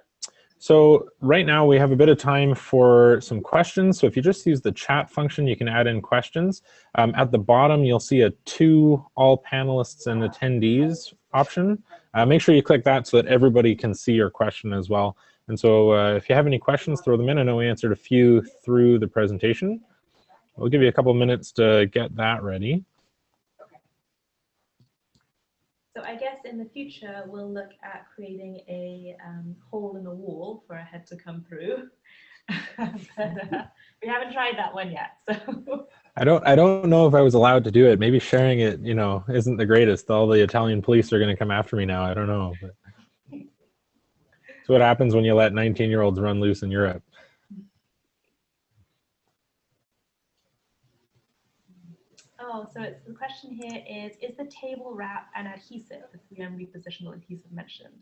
So right now we have a bit of time for some questions. So if you just use the chat function, you can add in questions. At the bottom, you'll see a "To all panelists and attendees" option. Make sure you click that so that everybody can see your question as well. And so if you have any questions, throw them in. I know we answered a few through the presentation. We'll give you a couple minutes to get that ready. So I guess in the future, we'll look at creating a hole in the wall for a head to come through. But we haven't tried that one yet. So I don't know if I was allowed to do it. Maybe sharing it, you know, isn't the greatest. All the Italian police are going to come after me now. I don't know. But it's what happens when you let 19-year-olds run loose in Europe. oh, so it's, the question here is the table wrap an adhesive, the 3M repositional adhesive mentioned?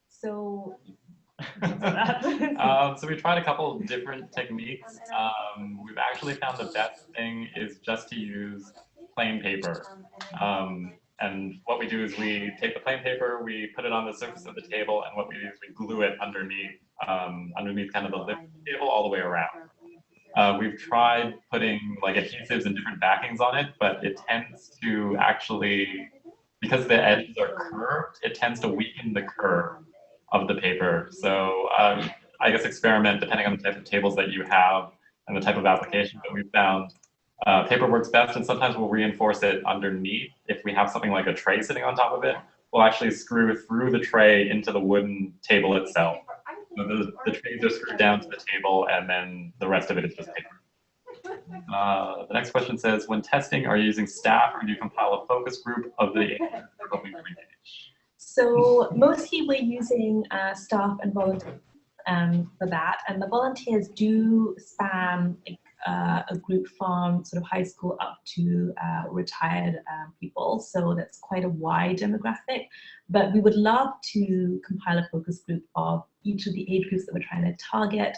So so we tried a couple of different techniques. We've actually found the best thing is just to use plain paper. And what we do is we take the plain paper, we put it on the surface of the table, and what we do is we glue it underneath, underneath kind of the lip of the table all the way around. We've tried putting like adhesives and different backings on it, but it tends to actually, because the edges are curved, it tends to weaken the curve of the paper. So I guess experiment depending on the type of tables that you have and the type of application, but we've found paper works best, and sometimes we'll reinforce it underneath. If we have something like a tray sitting on top of it, we'll actually screw through the tray into the wooden table itself. So the trays are screwed down to the table, and then the rest of it is just paper. The next question says, when testing, are you using staff, or do you compile a focus group of the So mostly we're using staff and volunteers for that, and the volunteers do span a group from sort of high school up to retired people, so that's quite a wide demographic. But we would love to compile a focus group of each of the age groups that we're trying to target.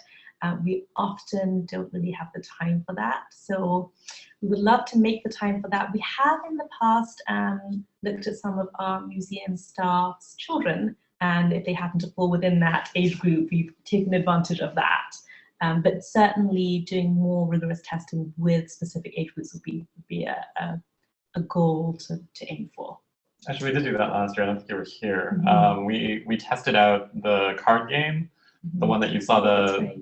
We often don't really have the time for that, so we would love to make the time for that. We have in the past looked at some of our museum staff's children, and if they happen to fall within that age group, we've taken advantage of that. But certainly doing more rigorous testing with specific age groups would be a goal to aim for. Actually, we did do that last year. I don't think you were here. We tested out the card game, the one that you saw.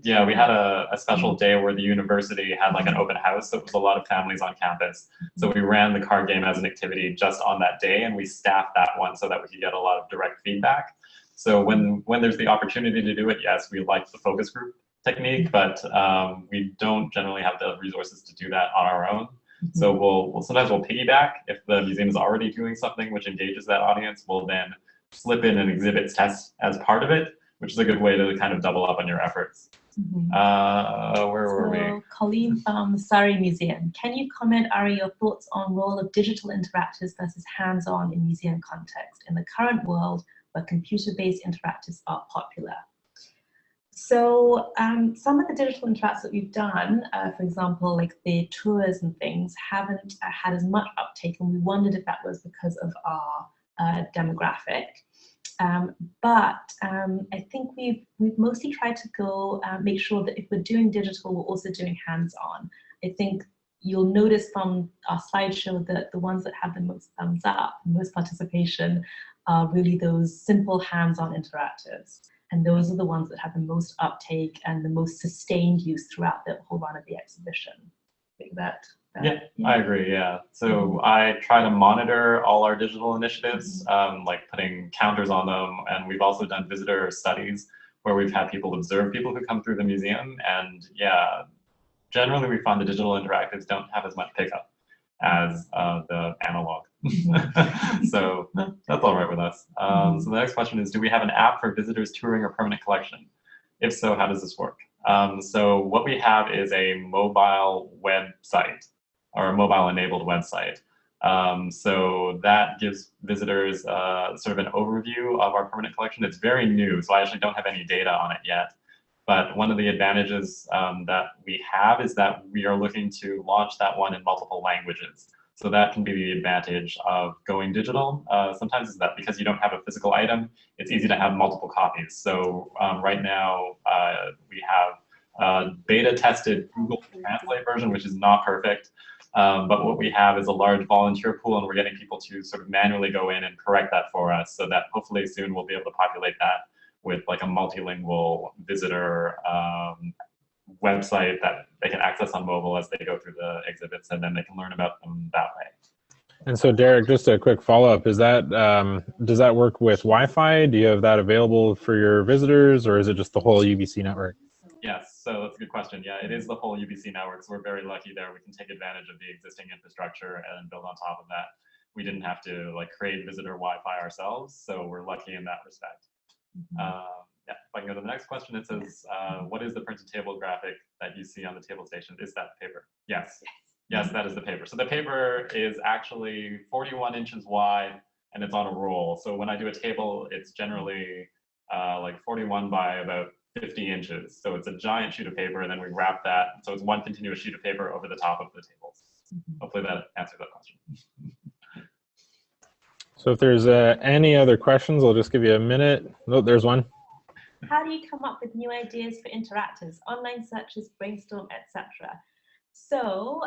We had a special day where the university had like an open house, so it was a lot of families on campus. So we ran the card game as an activity just on that day, and we staffed that one so that we could get a lot of direct feedback. So when there's the opportunity to do it, yes, we like the focus group technique, but we don't generally have the resources to do that on our own. So we'll sometimes piggyback. If the museum is already doing something which engages that audience, we'll then slip in an exhibits test as part of it, which is a good way to kind of double up on your efforts. Where were we? Colleen from the Surrey Museum. Can you comment, Ari, your thoughts on role of digital interactives versus hands-on in museum context in the current world where computer-based interactives are popular? So some of the digital interacts that we've done, for example, like the tours and things, haven't had as much uptake, and we wondered if that was because of our demographic. But I think we've mostly tried to go make sure that if we're doing digital, we're also doing hands-on. I think you'll notice from our slideshow that the ones that have the most thumbs up, most participation, are really those simple hands-on interactives. And those are the ones that have the most uptake and the most sustained use throughout the whole run of the exhibition. I think that yeah, I agree, yeah. So I try to monitor all our digital initiatives, like putting counters on them. And we've also done visitor studies where we've had people observe people who come through the museum. And yeah, generally we find the digital interactives don't have as much pickup as the analog. So that's all right with us. So the next question is, do we have an app for visitors touring a permanent collection? If so, how does this work? So what we have is a mobile website, or a mobile enabled website. So that gives visitors sort of an overview of our permanent collection. It's very new, so I actually don't have any data on it yet. But one of the advantages that we have is that we are looking to launch that one in multiple languages. So that can be the advantage of going digital. Sometimes is that because you don't have a physical item, it's easy to have multiple copies. So right now we have beta tested Google Translate version, which is not perfect. But what we have is a large volunteer pool, and we're getting people to sort of manually go in and correct that for us, so that hopefully soon we'll be able to populate that with like a multilingual visitor website that they can access on mobile as they go through the exhibits, and then they can learn about them that way. And so Derek, just a quick follow-up, is that does that work with Wi-Fi? Do you have that available for your visitors, or is it just the whole UBC network? Yes, so that's a good question. Yeah, it is the whole UBC network, so we're very lucky there. We can take advantage of the existing infrastructure and build on top of that. We didn't have to like create visitor Wi-Fi ourselves, so we're lucky in that respect. Yeah, if I can go to the next question, it says, what is the printed table graphic that you see on the table station? Is that the paper? Yes. Yes, that is the paper. So the paper is actually 41 inches wide, and it's on a roll. So when I do a table, it's generally like 41 by about 50 inches. So it's a giant sheet of paper, and then we wrap that. So it's one continuous sheet of paper over the top of the tables. Hopefully that answers that question. So if there's any other questions, I'll just give you a minute. Oh, there's one. How do you come up with new ideas for interactives, online searches, brainstorm, etc.? So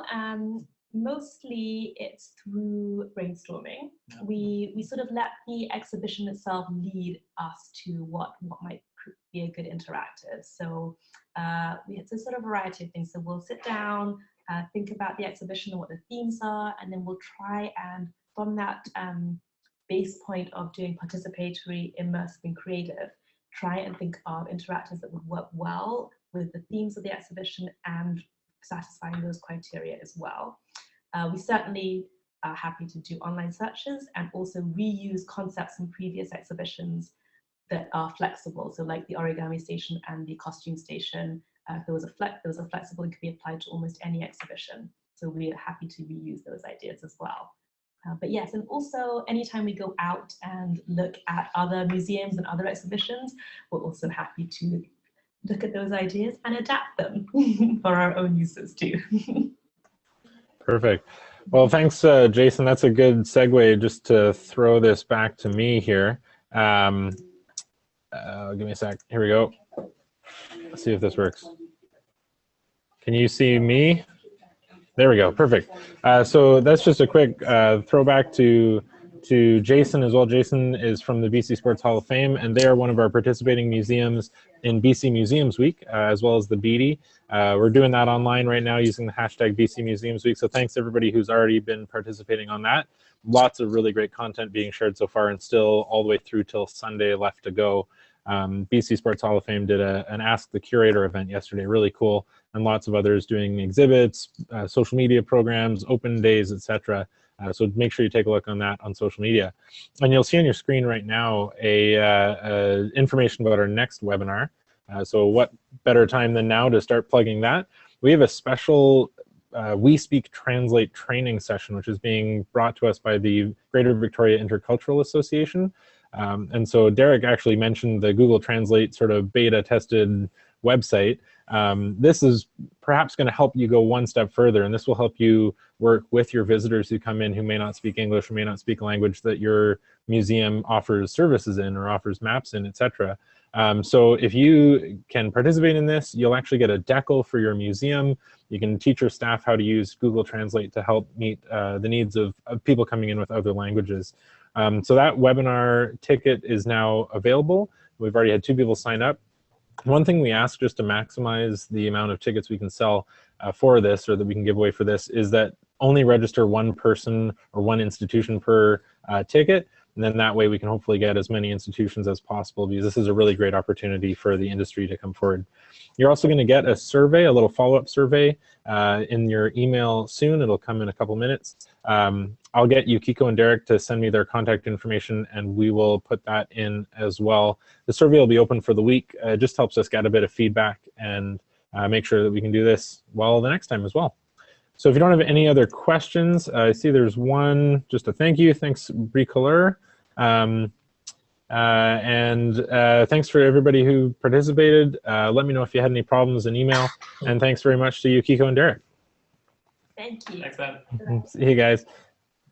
mostly it's through brainstorming. We sort of let the exhibition itself lead us to what might be a good interactive. So it's a sort of variety of things. So we'll sit down, think about the exhibition and what the themes are, and then we'll try and from that base point of doing participatory, immersive, and creative, try and think of interactives that would work well with the themes of the exhibition and satisfying those criteria as well. We certainly are happy to do online searches and also reuse concepts from previous exhibitions that are flexible. So like the origami station and the costume station, there was a flexible and could be applied to almost any exhibition. So we are happy to reuse those ideas as well. But yes, and also anytime we go out and look at other museums and other exhibitions, we're also happy to look at those ideas and adapt them for our own uses too. Perfect. Well, thanks, Jason. That's a good segue just to throw this back to me here. Give me a sec. Here we go. Let's see if this works. Can you see me? There we go. Perfect. So that's just a quick throwback to Jason as well. Jason is from the BC Sports Hall of Fame, and they are one of our participating museums in BC Museums Week, as well as the Beaty. We're doing that online right now using the hashtag BC Museums Week. So thanks everybody who's already been participating on that. Lots of really great content being shared so far, and still all the way through till Sunday left to go. BC Sports Hall of Fame did an Ask the Curator event yesterday, really cool, and lots of others doing exhibits, social media programs, open days, etc. So make sure you take a look on that on social media. And you'll see on your screen right now information about our next webinar. So what better time than now to start plugging that? We have a special We Speak Translate training session, which is being brought to us by the Greater Victoria Intercultural Association. And so Derek actually mentioned the Google Translate sort of beta tested website. This is perhaps going to help you go one step further, and this will help you work with your visitors who come in who may not speak English or may not speak a language that your museum offers services in or offers maps in, etc. So if you can participate in this, you'll actually get a decal for your museum. You can teach your staff how to use Google Translate to help meet the needs of people coming in with other languages. So that webinar ticket is now available. We've already had 2 people sign up. One thing we ask just to maximize the amount of tickets we can sell for this, or that we can give away for this, is that only register 1 person or 1 institution per ticket. And then that way we can hopefully get as many institutions as possible, because this is a really great opportunity for the industry to come forward. You're also going to get a survey, a little follow-up survey in your email soon. It'll come in a couple minutes. I'll get Yukiko and Derek to send me their contact information, and we will put that in as well. The survey will be open for the week. It just helps us get a bit of feedback and make sure that we can do this well the next time as well. So if you don't have any other questions, I see there's one, just a thank you. Thanks, Bricoleur. Thanks for everybody who participated. Let me know if you had any problems in email. And thanks very much to Yukiko and Derek. Thank you. Thanks, Ben. See you guys.